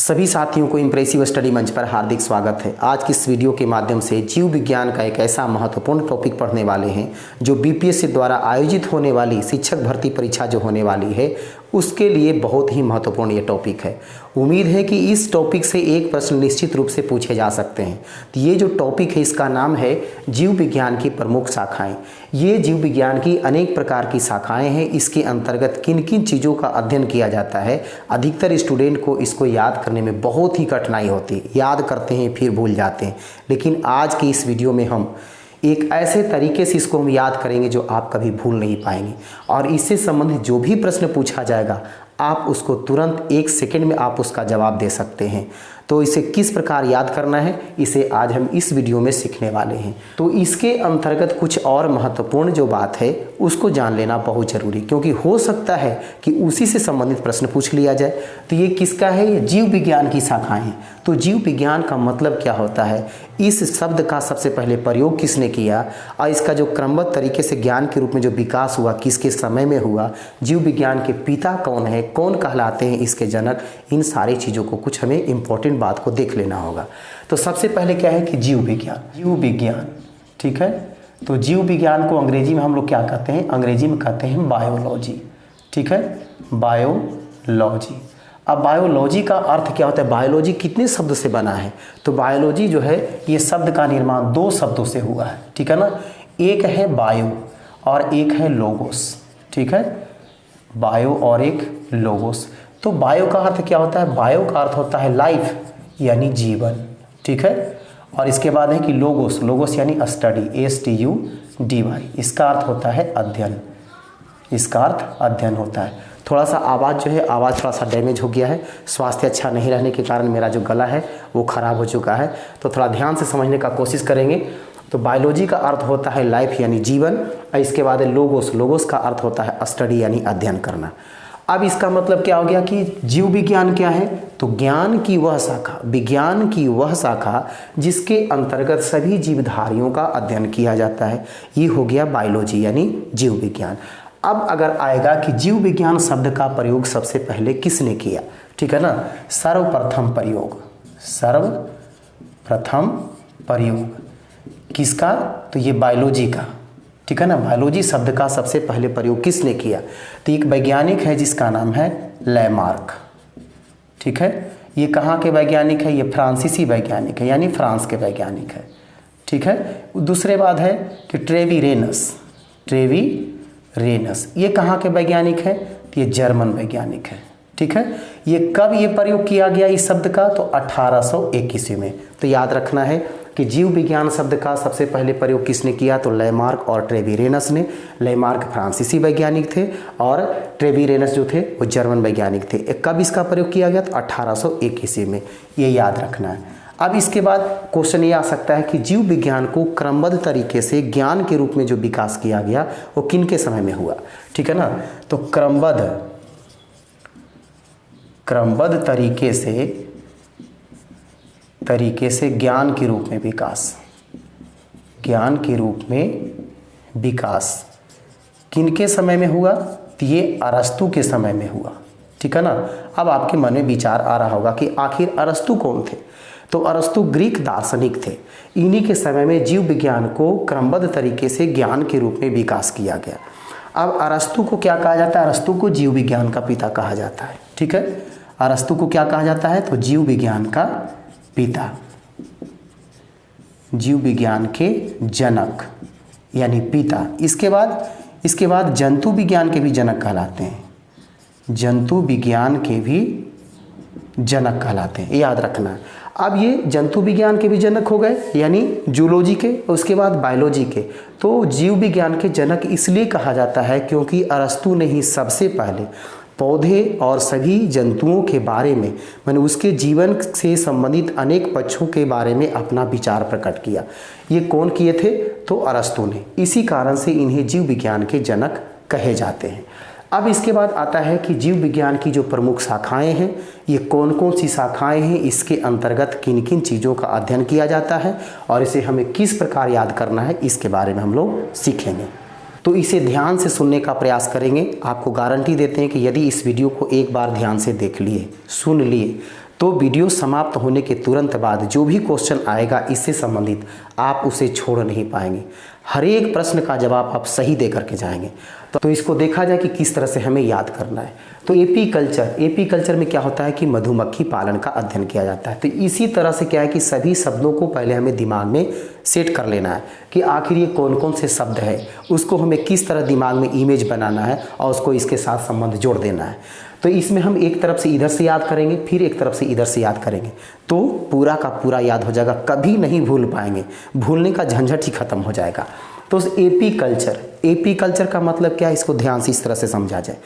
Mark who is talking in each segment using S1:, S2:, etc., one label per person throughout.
S1: सभी साथियों को इम्प्रेसिव स्टडी मंच पर हार्दिक स्वागत है। आज की इस वीडियो के माध्यम से जीव विज्ञान का एक ऐसा महत्वपूर्ण टॉपिक पढ़ने वाले हैं जो बीपीएससी द्वारा आयोजित होने वाली शिक्षक भर्ती परीक्षा जो होने वाली है उसके लिए बहुत ही महत्वपूर्ण ये टॉपिक है। उम्मीद है कि इस टॉपिक से एक प्रश्न निश्चित रूप से पूछे जा सकते हैं। तो ये जो टॉपिक है इसका नाम है जीव विज्ञान की प्रमुख शाखाएं। ये जीव विज्ञान की अनेक प्रकार की शाखाएं हैं। इसके अंतर्गत किन किन चीज़ों का अध्ययन किया जाता है, अधिकतर स्टूडेंट को इसको याद करने में बहुत ही कठिनाई होती है। याद करते हैं फिर भूल जाते हैं, लेकिन आज की इस वीडियो में हम एक ऐसे तरीके से इसको हम याद करेंगे जो आप कभी भूल नहीं पाएंगे। और इससे संबंधित जो भी प्रश्न पूछा जाएगा आप उसको तुरंत 1 सेकंड में आप उसका जवाब दे सकते हैं। तो इसे किस प्रकार याद करना है इसे आज हम इस वीडियो में सीखने वाले हैं। तो इसके अंतर्गत कुछ और महत्वपूर्ण जो बात है उसको जान लेना बहुत ज़रूरी, क्योंकि हो सकता है कि उसी से संबंधित प्रश्न पूछ लिया जाए। तो ये किसका है? ये जीव विज्ञान की शाखाएं हैं। तो जीव विज्ञान का मतलब क्या होता है, इस शब्द का सबसे पहले प्रयोग किसने किया और इसका जो क्रमबद्ध तरीके से ज्ञान के रूप में जो विकास हुआ किसके समय में हुआ, जीव विज्ञान के पिता कौन है, कौन कहलाते हैं इसके जनक, इन सारी चीज़ों को कुछ हमें इंपॉर्टेंट बात को देख लेना होगा। तो सबसे पहले क्या है कि जीव विज्ञान, ठीक है। तो जीव विज्ञान को अंग्रेजी में हम लोग क्या कहते हैं? अंग्रेजी में कहते हैं बायोलॉजी, ठीक है, बायोलॉजी। अब बायोलॉजी का अर्थ क्या होता है? बायोलॉजी कितने शब्द से बना है? तो बायोलॉजी जो है ये शब्द का निर्माण 2 शब्दों से हुआ है, ठीक है ना। एक है बायो और एक है लोगोस, ठीक है, बायो और एक लोगोस। तो बायो का अर्थ क्या होता है? बायो का अर्थ होता है लाइफ यानी जीवन, ठीक है। और इसके बाद है कि लोगोस यानी स्टडी, STUDY, इसका अर्थ होता है अध्ययन, इसका अर्थ अध्ययन होता है। थोड़ा सा आवाज़ जो है, आवाज़ थोड़ा सा डैमेज हो गया है, स्वास्थ्य अच्छा नहीं रहने के कारण मेरा जो गला है वो ख़राब हो चुका है, तो थोड़ा ध्यान से समझने का कोशिश करेंगे। तो बायोलॉजी का अर्थ होता है लाइफ यानी जीवन, और इसके बाद है लोगोस का अर्थ होता है स्टडी यानी अध्ययन करना। अब इसका मतलब क्या हो गया कि जीव विज्ञान क्या है? तो ज्ञान की वह शाखा, विज्ञान की वह शाखा जिसके अंतर्गत सभी जीवधारियों का अध्ययन किया जाता है, ये हो गया बायोलॉजी यानी जीव विज्ञान। अब अगर आएगा कि जीव विज्ञान शब्द का प्रयोग सबसे पहले किसने किया, ठीक है ना, सर्वप्रथम प्रयोग किसका? तो ये बायोलॉजी का, ठीक है ना। बायोलॉजी शब्द का सबसे पहले प्रयोग किसने किया? तो एक वैज्ञानिक है जिसका नाम है लैमार्क, ठीक है। ये कहाँ के वैज्ञानिक है? ये फ्रांसीसी वैज्ञानिक है यानी फ्रांस के वैज्ञानिक है, ठीक है। दूसरे बात है कि ट्रेवी रेनस, ये कहाँ के वैज्ञानिक है? तो ये जर्मन वैज्ञानिक है, ठीक है। ये कब ये प्रयोग किया गया इस शब्द का? तो 1821 में। तो याद रखना है कि जीव विज्ञान शब्द का सबसे पहले प्रयोग किसने किया? तो लैमार्क और ट्रेवी रेनस ने। लैमार्क फ्रांसीसी वैज्ञानिक थे और ट्रेवी रेनस जो थे वो जर्मन वैज्ञानिक थे। कब इसका प्रयोग किया गया? तो 1821 में, ये याद रखना है। अब इसके बाद क्वेश्चन ये आ सकता है कि जीव विज्ञान को क्रमबद्ध तरीके से ज्ञान के रूप में जो विकास किया गया वो किन के समय में हुआ, ठीक है ना। तो क्रमबद्ध तरीके से ज्ञान के रूप में विकास किनके समय में हुआ? तो ये अरस्तु के समय में हुआ, ठीक है ना। अब आपके मन में विचार आ रहा होगा कि आखिर अरस्तु कौन थे? तो अरस्तु ग्रीक दार्शनिक थे। इन्हीं के समय में जीव विज्ञान को क्रमबद्ध तरीके से ज्ञान के रूप में विकास किया गया। अब अरस्तु को क्या कहा जाता है? अरस्तु को जीव विज्ञान का पिता कहा जाता है, ठीक है। अरस्तु को क्या कहा जाता है? तो जीव विज्ञान का पिता, जीव विज्ञान के जनक यानी पिता। इसके बाद जंतु विज्ञान के भी जनक कहलाते हैं, जंतु विज्ञान के भी जनक कहलाते हैं, याद रखना है। अब ये जंतु विज्ञान के भी जनक हो गए यानी जूलॉजी के, उसके बाद बायोलॉजी के। तो जीव विज्ञान के जनक इसलिए कहा जाता है क्योंकि अरस्तु ने ही सबसे पहले पौधे और सभी जंतुओं के बारे में, मैंने उसके जीवन से संबंधित अनेक पक्षों के बारे में अपना विचार प्रकट किया। ये कौन किए थे? तो अरस्तु ने। इसी कारण से इन्हें जीव विज्ञान के जनक कहे जाते हैं। अब इसके बाद आता है कि जीव विज्ञान की जो प्रमुख शाखाएं हैं, ये कौन कौन सी शाखाएं हैं, इसके अंतर्गत किन किन चीज़ों का अध्ययन किया जाता है और इसे हमें किस प्रकार याद करना है, इसके बारे में हम लोग सीखेंगे। तो इसे ध्यान से सुनने का प्रयास करेंगे। आपको गारंटी देते हैं कि यदि इस वीडियो को एक बार ध्यान से देख लिए, सुन लिए, तो वीडियो समाप्त होने के तुरंत बाद जो भी क्वेश्चन आएगा इससे संबंधित आप उसे छोड़ नहीं पाएंगे। हर एक प्रश्न का जवाब आप सही दे करके जाएंगे। तो इसको देखा जाए कि किस तरह से हमें याद करना है। तो एपी कल्चर में क्या होता है कि मधुमक्खी पालन का अध्ययन किया जाता है। तो इसी तरह से क्या है कि सभी शब्दों को पहले हमें दिमाग में सेट कर लेना है कि आखिर ये कौन कौन से शब्द है, उसको हमें किस तरह दिमाग में इमेज बनाना है और उसको इसके साथ संबंध जोड़ देना है। तो इसमें हम एक तरफ से इधर से याद करेंगे, फिर एक तरफ से इधर से याद करेंगे, तो पूरा का पूरा याद हो जाएगा, कभी नहीं भूल पाएंगे, भूलने का झंझट ही खत्म हो जाएगा। तो एपी कल्चर का मतलब क्या है, इसको ध्यान से इस तरह से समझा जाए।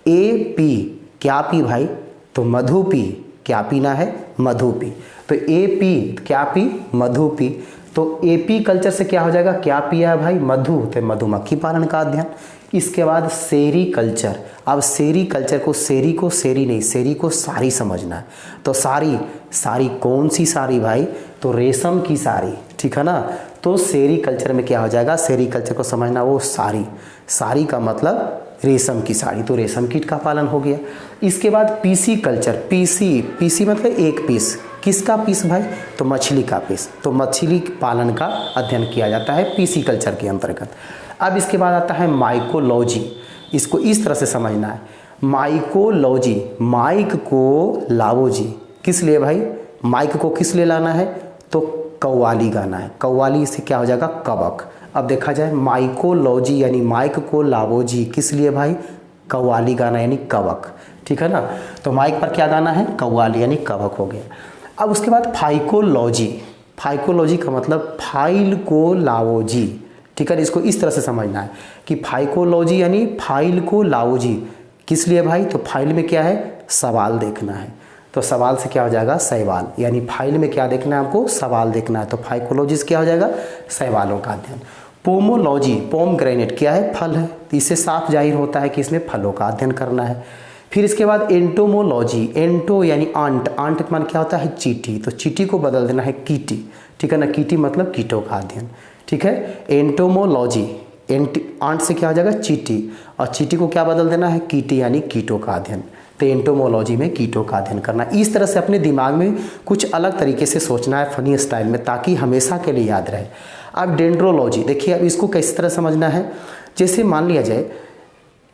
S1: एपी क्या पी भाई, तो मधु पी, क्या पीना है, मधु पी। तो एपी क्या पी, मधु पी। तो एपी कल्चर से क्या हो जाएगा, क्या पिया है भाई, मधु, तो मधुमक्खी पालन का अध्ययन। इसके बाद सेरी कल्चर। अब सेरी कल्चर को सेरी नहीं, सेरी को साड़ी समझना है। तो साड़ी कौन सी साड़ी भाई, तो रेशम की साड़ी, ठीक है ना। तो सेरी कल्चर में क्या हो जाएगा, सेरी कल्चर को समझना, वो साड़ी का मतलब रेशम की साड़ी, तो रेशम कीट का पालन हो गया। इसके बाद पीसी कल्चर, पीसी मतलब एक पीस, किसका पीस भाई, तो मछली का पीस, तो मछली पालन का अध्ययन किया जाता है पीसी कल्चर के अंतर्गत। अब इसके बाद आता है माइकोलॉजी। इसको इस तरह से समझना है, माइकोलॉजी, माइक को लाओ जी, किस लिए भाई, माइक को किस लिए लाना है, तो कव्वाली गाना है, कव्वाली से क्या हो जाएगा, कवक। अब देखा जाए माइकोलॉजी यानी माइक को लाओ जी, किस लिए भाई, कव्वाली गाना यानी कवक, ठीक है ना। तो माइक पर क्या गाना है, कव्वाली यानी कवक हो गया। अब उसके बाद फाइकोलॉजी का मतलब फाइल को लाओ जी, ठीक है। इसको इस तरह से समझना है कि फाइकोलॉजी यानी फाइल को लाओ जी, किस लिए भाई, तो फाइल में क्या है, सवाल देखना है, तो सवाल से क्या हो जाएगा, सवाल, यानी फाइल में क्या देखना है आपको, सवाल देखना है। तो फाइकोलॉजी से क्या हो जाएगा, सवालों का अध्ययन। पोमोलॉजी, पोमग्रेनेट क्या है, फल है, तो इससे साफ जाहिर होता है कि इसमें फलों का अध्ययन करना है। फिर इसके बाद एंटोमोलॉजी, एंटो यानी आंट मान क्या होता है, चींटी, तो चींटी को बदल देना है कीटी, ठीक है ना, कीटी मतलब कीटों का अध्ययन, ठीक है। एंटोमोलॉजी, आंट से क्या हो जाएगा, चींटी, और चींटी को क्या बदल देना है, कीटी यानी कीटों का अध्ययन। तो एंटोमोलॉजी में कीटों का अध्ययन करना। इस तरह से अपने दिमाग में कुछ अलग तरीके से सोचना है फनी स्टाइल में, ताकि हमेशा के लिए याद रहे। अब डेंड्रोलॉजी देखिए, अब इसको किस तरह समझना है, जैसे मान लिया जाए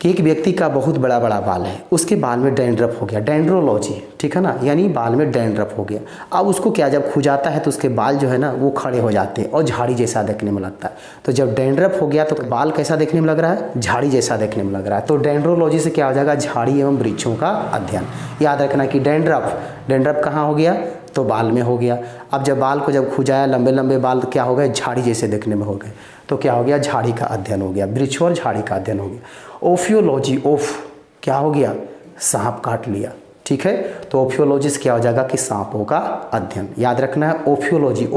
S1: कि एक व्यक्ति का बहुत बड़ा बाल है, उसके बाल में डैंड्रफ हो गया, डेंड्रोलॉजी, ठीक है ना, यानी बाल में डैंड्रफ हो गया। अब उसको क्या, जब खुजाता है तो उसके बाल जो है ना वो खड़े हो जाते हैं और झाड़ी जैसा देखने में लगता है। तो जब डैंड्रफ हो गया तो बाल कैसा देखने में लग रहा है, झाड़ी जैसा देखने में लग रहा है। तो डेंड्रोलॉजी से क्या हो जाएगा, झाड़ी एवं वृक्षों का अध्ययन। याद रखना कि डेंड्रफ कहाँ हो गया, तो बाल में हो गया। अब जब बाल को जब खुजाया, लंबे बाल क्या हो गए, झाड़ी जैसे देखने में हो गए, तो क्या हो गया, झाड़ी का अध्ययन हो गया, वृक्ष और झाड़ी का अध्ययन हो गया। ओफियोलॉजी, क्या हो गया, सांप काट लिया, ठीक है। तो ओफियोलॉजी से क्या हो जाएगा कि सांपों का अध्ययन। याद रखना है ओफियोलॉजी,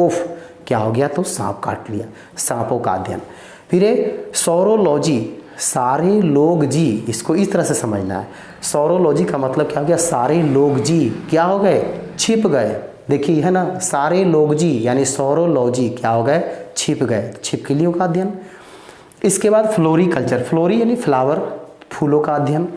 S1: क्या हो गया, तो सांप काट लिया, सांपों का अध्ययन। फिर सौरोलॉजी, सारे लोग जी, इसको इस तरह से समझना है। सौरोलॉजी का मतलब क्या हो गया, सारे लोग जी क्या हो गए, छिप गए। देखिए है ना, सारे लोग जी यानी सौरोलॉजी क्या हो गए, छिप गए, छिपकलियों का अध्ययन। इसके बाद फ्लोरिकल्चर, फ्लोरी यानी फ्लावर, फूलों का अध्ययन।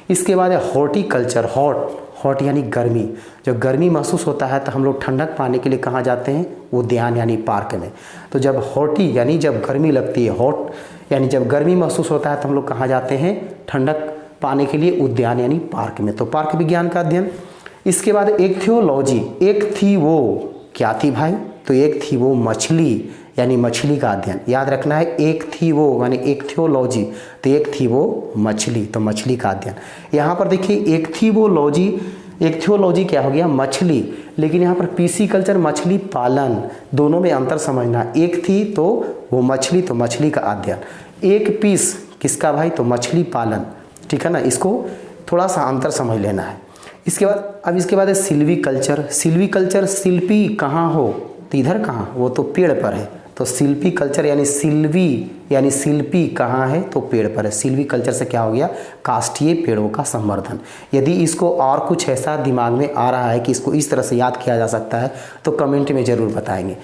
S1: इसके बाद है हॉर्टिकल्चर, हॉट यानी गर्मी, जब गर्मी महसूस होता है तो हम लोग ठंडक पाने के लिए कहाँ जाते हैं, उद्यान यानी पार्क में। तो जब हॉटी यानी जब गर्मी लगती है, हॉट यानी जब गर्मी महसूस होता है तो हम लोग कहाँ जाते हैं, ठंडक पाने के लिए उद्यान यानी पार्क में, तो पार्क विज्ञान का अध्ययन। इसके बाद एक्थियोलॉजी, एक थी वो क्या थी भाई, तो एक थी वो मछली यानी मछली का अध्ययन। याद रखना है एक थी वो यानी एक्थियोलॉजी, तो एक थी वो मछली, तो मछली का अध्ययन। यहाँ पर देखिए एक थी वो लॉजी, एक्थियोलॉजी क्या हो गया, मछली, लेकिन यहाँ पर पीसी कल्चर मछली पालन, दोनों में अंतर समझना। एक थी तो वो मछली, तो मछली का अध्ययन। एक पीस किसका भाई, तो मछली पालन, ठीक है ना, इसको थोड़ा सा अंतर समझ लेना है। इसके बाद है सिल्वी कल्चर, शिल्पी कहाँ हो, तो इधर कहाँ, वो तो पेड़ पर है, तो शिल्पी कल्चर यानी शिल्पी कहाँ है, तो पेड़ पर है। सिल्वी कल्चर से क्या हो गया, काष्ठीय पेड़ों का संवर्धन। यदि इसको और कुछ ऐसा दिमाग में आ रहा है कि इसको इस तरह से याद किया जा सकता है तो कमेंट में ज़रूर बताएंगे।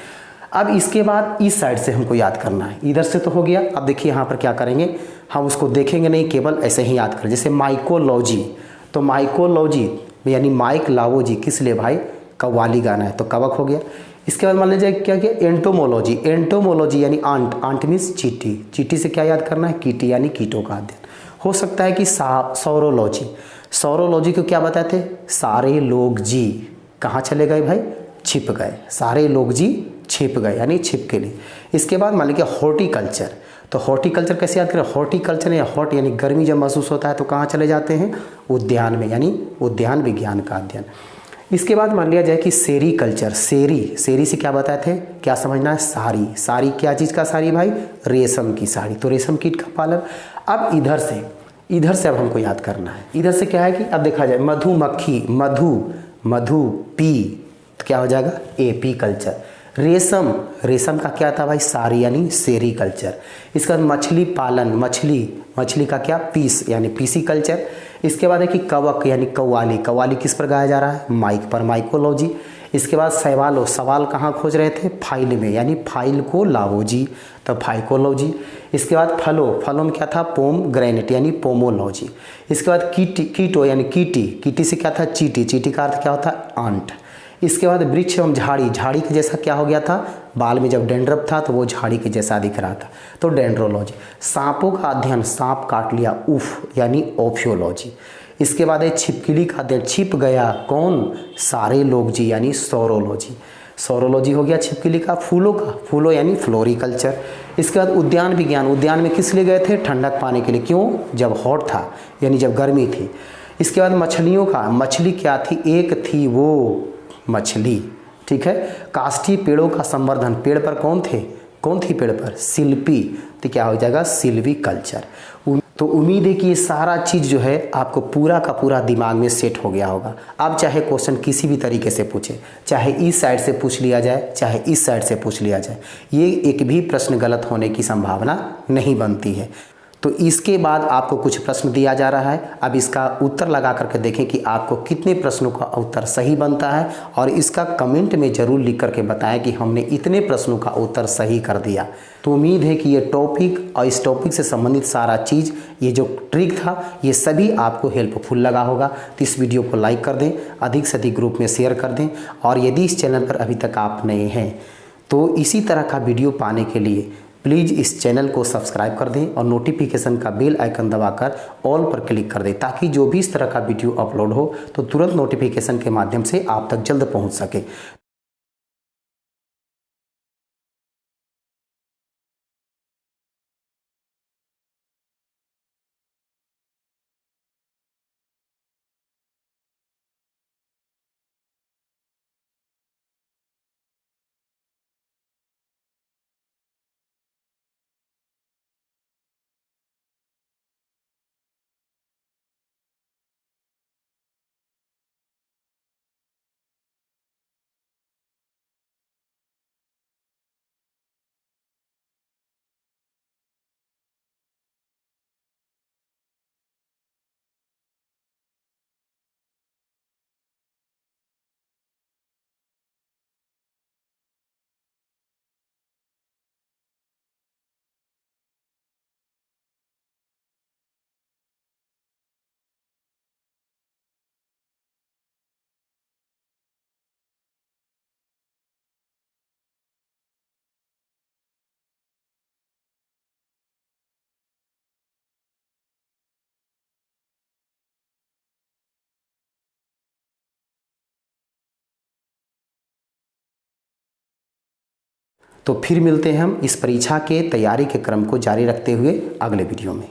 S1: अब इसके बाद इस साइड से हमको याद करना है, इधर से तो हो गया। अब देखिए यहाँ पर क्या करेंगे, हम उसको देखेंगे नहीं, केवल ऐसे ही याद करें। जैसे माइकोलॉजी, तो माइकोलॉजी यानी माइक लाओ जी, किस लिए भाई, कव्वाली गाना है तो कवक हो गया। इसके बाद मान लीजिए क्या किया, एंटोमोलॉजी। एंटोमोलॉजी यानी आंट, आंट मीन्स चींटी, चींटी से क्या याद करना है, कीटी यानी कीटों का अध्ययन। हो सकता है कि सौरोलॉजी, सौरोलॉजी को क्या बताते थे, सारे लोग जी कहाँ चले गए भाई, छिप गए, सारे लोग जी छिप गए यानी छिप के लिए। इसके बाद मान लीजिए हॉर्टिकल्चर, तो हॉर्टिकल्चर कैसे याद करें, हॉर्टिकल्चर या हॉट यानी गर्मी जब महसूस होता है तो कहाँ चले जाते हैं, उद्यान में, यानी उद्यान विज्ञान का अध्ययन। इसके बाद मान लिया जाए कि सेरीकल्चर, सेरी, सेरी से क्या बताए थे, क्या समझना है, साड़ी, साड़ी क्या चीज़ का साड़ी भाई, रेशम की साड़ी, तो रेशम कीट का पालन। अब इधर से अब हमको याद करना है, इधर से क्या है कि अब देखा जाए मधुमक्खी, मधु पी, तो क्या हो जाएगा, एपी कल्चर। रेशम, रेशम का क्या था भाई, साड़ी यानी सेरीकल्चर। इसके बाद मछली पालन, मछली का क्या, पीस यानी पीसी कल्चर। इसके बाद है कि कवक यानी कव्वाली, कव्वाली किस पर गाया जा रहा है, माइक पर, माइकोलॉजी। इसके बाद सवालों, सवाल कहाँ खोज रहे थे, फाइल में यानी फाइल को लाओ जी, तो फाइकोलॉजी। इसके बाद फलों में क्या था, पोम ग्रेनेट यानी पोमोलॉजी। इसके बाद कीटो यानी कीटी से क्या था, चीटी, चीटी का अर्थ क्या होता है, आंट। इसके बाद वृक्ष एवं झाड़ी, झाड़ी के जैसा क्या हो गया था, बाल में जब डेंड्रफ था तो वो झाड़ी के जैसा दिख रहा था, तो डेंड्रोलॉजी। सांपों का अध्ययन, सांप काट लिया, उफ यानी ओफियोलॉजी। इसके बाद है छिपकली का अध्ययन, छिप गया कौन, सारे लोग जी यानी सौरोलॉजी, सौरोलॉजी हो गया छिपकली का। फूलों यानी फ्लोरिकल्चर। इसके बाद उद्यान विज्ञान, उद्यान में किस लिए गए थे, ठंडक पाने के लिए, क्यों, जब हॉट था यानी जब गर्मी थी। इसके बाद मछलियों का, मछली क्या थी, एक थी वो मछली, ठीक है। काष्ठी पेड़ों का संवर्धन, पेड़ पर कौन थी पेड़ पर, शिल्पी, तो क्या हो जाएगा, सिल्वी कल्चर। तो उम्मीद है कि ये सारा चीज़ जो है आपको पूरा का पूरा दिमाग में सेट हो गया होगा। अब चाहे क्वेश्चन किसी भी तरीके से पूछे, चाहे इस साइड से पूछ लिया जाए, चाहे इस साइड से पूछ लिया जाए, ये एक भी प्रश्न गलत होने की संभावना नहीं बनती है। तो इसके बाद आपको कुछ प्रश्न दिया जा रहा है, अब इसका उत्तर लगा करके देखें कि आपको कितने प्रश्नों का उत्तर सही बनता है, और इसका कमेंट में ज़रूर लिख करके बताएं कि हमने इतने प्रश्नों का उत्तर सही कर दिया। तो उम्मीद है कि ये टॉपिक और इस टॉपिक से संबंधित सारा चीज़, ये जो ट्रिक था, ये सभी आपको हेल्पफुल लगा होगा। तो इस वीडियो को लाइक कर दें, अधिक से अधिक ग्रुप में शेयर कर दें, और यदि इस चैनल पर अभी तक आप नए हैं तो इसी तरह का वीडियो पाने के लिए प्लीज़ इस चैनल को सब्सक्राइब कर दें और नोटिफिकेशन का बेल आइकन दबाकर ऑल पर क्लिक कर दें, ताकि जो भी इस तरह का वीडियो अपलोड हो तो तुरंत नोटिफिकेशन के माध्यम से आप तक जल्द पहुंच सके। तो फिर मिलते हैं हम इस परीक्षा के तैयारी के क्रम को जारी रखते हुए अगले वीडियो में।